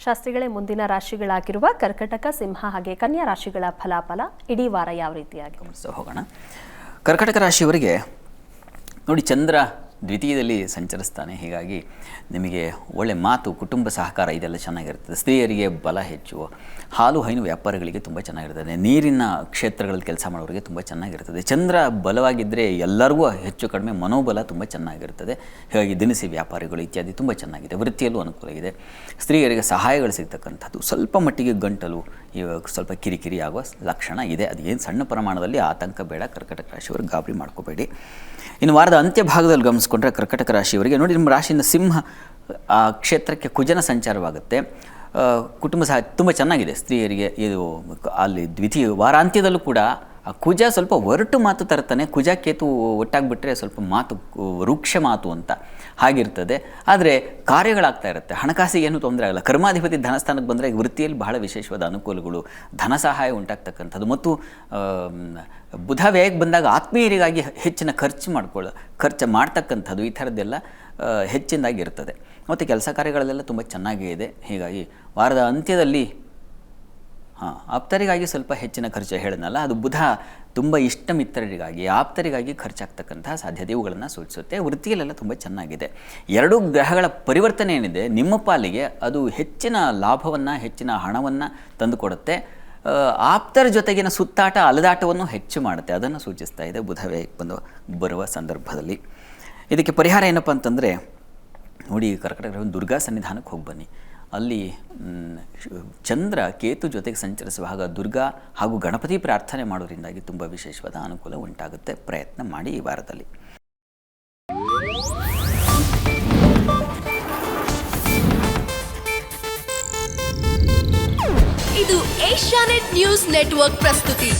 ಶಾಸ್ತ್ರಿಗಳೇ, ಮುಂದಿನ ರಾಶಿಗಳಾಗಿರುವ ಕರ್ಕಟಕ, ಸಿಂಹ ಹಾಗೆ ಕನ್ಯಾ ರಾಶಿಗಳ ಫಲಾಫಲ ಇಡೀ ವಾರ ಯಾವ ರೀತಿಯಾಗಿ ಗಮನಿಸ್ತಾ ಹೋಗೋಣ. ಕರ್ಕಟಕ ರಾಶಿಯವರಿಗೆ ನೋಡಿ, ಚಂದ್ರ ದ್ವಿತೀಯದಲ್ಲಿ ಸಂಚರಿಸ್ತಾನೆ. ಹೀಗಾಗಿ ನಿಮಗೆ ಒಳ್ಳೆ ಮಾತು, ಕುಟುಂಬ ಸಹಕಾರ ಇದೆಲ್ಲ ಚೆನ್ನಾಗಿರ್ತದೆ. ಸ್ತ್ರೀಯರಿಗೆ ಬಲ ಹೆಚ್ಚು, ಹಾಲು ಹೈನು ವ್ಯಾಪಾರಿಗಳಿಗೆ ತುಂಬ ಚೆನ್ನಾಗಿರ್ತದೆ. ನೀರಿನ ಕ್ಷೇತ್ರಗಳಲ್ಲಿ ಕೆಲಸ ಮಾಡೋರಿಗೆ ತುಂಬ ಚೆನ್ನಾಗಿರ್ತದೆ. ಚಂದ್ರ ಬಲವಾಗಿದ್ದರೆ ಎಲ್ಲರಿಗೂ ಹೆಚ್ಚು ಕಡಿಮೆ ಮನೋಬಲ ತುಂಬ ಚೆನ್ನಾಗಿರ್ತದೆ. ಹೀಗಾಗಿ ದಿನಸಿ ವ್ಯಾಪಾರಿಗಳು ಇತ್ಯಾದಿ ತುಂಬ ಚೆನ್ನಾಗಿದೆ. ವೃತ್ತಿಯಲ್ಲೂ ಅನುಕೂಲ ಇದೆ. ಸ್ತ್ರೀಯರಿಗೆ ಸಹಾಯಗಳು ಸಿಗ್ತಕ್ಕಂಥದ್ದು, ಸ್ವಲ್ಪ ಮಟ್ಟಿಗೆ ಗಂಟಲು ಇವಾಗ ಸ್ವಲ್ಪ ಕಿರಿಕಿರಿ ಆಗುವ ಲಕ್ಷಣ ಇದೆ. ಅದೇನು ಸಣ್ಣ ಪ್ರಮಾಣದಲ್ಲಿ ಆತಂಕ ಬೇಡ. ಕರ್ಕಟಕ ರಾಶಿಯವರು ಗಾಬರಿ ಮಾಡ್ಕೋಬೇಡಿ. ಇನ್ನು ವಾರದ ಅಂತ್ಯ ಭಾಗದಲ್ಲಿ ಗಮನಿಸ್ಕೊಂಡ್ರೆ ಕರ್ಕಟಕ ರಾಶಿಯವರಿಗೆ ನೋಡಿ, ನಿಮ್ಮ ರಾಶಿಯಿಂದ ಸಿಂಹ ಆ ಕ್ಷೇತ್ರಕ್ಕೆ ಕುಜನ ಸಂಚಾರವಾಗುತ್ತೆ. ಕುಟುಂಬ ಸಹ ತುಂಬ ಚೆನ್ನಾಗಿದೆ. ಸ್ತ್ರೀಯರಿಗೆ ಇದು ಅಲ್ಲಿ ದ್ವಿತೀಯ ವಾರಾಂತ್ಯದಲ್ಲೂ ಕೂಡ ಆ ಕುಜ ಸ್ವಲ್ಪ ಒರಟು ಮಾತು ತರ್ತಾನೆ. ಕುಜ ಕೇತು ಒಟ್ಟಾಗಿಬಿಟ್ರೆ ಸ್ವಲ್ಪ ಮಾತು ವೃಕ್ಷ ಮಾತು ಅಂತ ಹಾಗಿರ್ತದೆ. ಆದರೆ ಕಾರ್ಯಗಳಾಗ್ತಾ ಇರುತ್ತೆ. ಹಣಕಾಸಿಗೆ ಏನೂ ತೊಂದರೆ ಆಗಲ್ಲ. ಕರ್ಮಾಧಿಪತಿ ಧನಸ್ಥಾನಕ್ಕೆ ಬಂದರೆ ವೃತ್ತಿಯಲ್ಲಿ ಬಹಳ ವಿಶೇಷವಾದ ಅನುಕೂಲಗಳು, ಧನ ಸಹಾಯ ಉಂಟಾಗ್ತಕ್ಕಂಥದ್ದು ಮತ್ತು ಬುಧ ವ್ಯಯಕ್ಕೆ ಬಂದಾಗ ಆತ್ಮೀಯರಿಗಾಗಿ ಹೆಚ್ಚಿನ ಖರ್ಚು ಮಾಡ್ತಕ್ಕಂಥದ್ದು ಈ ಥರದ್ದೆಲ್ಲ ಹೆಚ್ಚಿನದಾಗಿರ್ತದೆ. ಮತ್ತು ಕೆಲಸ ಕಾರ್ಯಗಳಲ್ಲೆಲ್ಲ ತುಂಬ ಚೆನ್ನಾಗೇ ಇದೆ. ಹೀಗಾಗಿ ವಾರದ ಅಂತ್ಯದಲ್ಲಿ ಆಪ್ತರಿಗಾಗಿ ಸ್ವಲ್ಪ ಹೆಚ್ಚಿನ ಖರ್ಚು ಹೇಳಿದ್ನಲ್ಲ, ಅದು ಬುಧ ತುಂಬ ಇಷ್ಟ ಮಿತ್ರರಿಗಾಗಿ ಆಪ್ತರಿಗಾಗಿ ಖರ್ಚಾಗ್ತಕ್ಕಂತಹ ಸಾಧ್ಯತೆ ಇವುಗಳನ್ನು ಸೂಚಿಸುತ್ತೆ. ವೃತ್ತಿಯಲ್ಲೆಲ್ಲ ತುಂಬ ಚೆನ್ನಾಗಿದೆ. ಎರಡೂ ಗ್ರಹಗಳ ಪರಿವರ್ತನೆ ಏನಿದೆ ನಿಮ್ಮ ಪಾಲಿಗೆ ಅದು ಹೆಚ್ಚಿನ ಲಾಭವನ್ನು, ಹೆಚ್ಚಿನ ಹಣವನ್ನು ತಂದುಕೊಡುತ್ತೆ. ಆಪ್ತರ ಜೊತೆಗಿನ ಸುತ್ತಾಟ ಅಲದಾಟವನ್ನು ಹೆಚ್ಚು ಮಾಡುತ್ತೆ. ಅದನ್ನು ಸೂಚಿಸ್ತಾ ಇದೆ ಬುಧ ವ್ಯಯಕ್ಕೆ ಬರುವ ಸಂದರ್ಭದಲ್ಲಿ. ಇದಕ್ಕೆ ಪರಿಹಾರ ಏನಪ್ಪ ಅಂತಂದರೆ ನೋಡಿ, ಕರ್ಕಟಕ ಗ್ರಹ ದುರ್ಗಾ ಸನ್ನಿಧಾನಕ್ಕೆ ಹೋಗಿ ಬನ್ನಿ. ಅಲ್ಲಿ ಚಂದ್ರ ಕೇತು ಜೊತೆಗೆ ಸಂಚರಿಸುವಾಗ ದುರ್ಗಾ ಹಾಗೂ ಗಣಪತಿ ಪ್ರಾರ್ಥನೆ ಮಾಡೋದ್ರಿಂದಾಗಿ ತುಂಬ ವಿಶೇಷವಾದ ಅನುಕೂಲ ಉಂಟಾಗುತ್ತೆ. ಪ್ರಯತ್ನ ಮಾಡಿ ಈ ವಾರದಲ್ಲಿ. ಇದು ಏಷ್ಯಾನೆಟ್ ನ್ಯೂಸ್ ನೆಟ್ವರ್ಕ್ ಪ್ರಸ್ತುತಿ.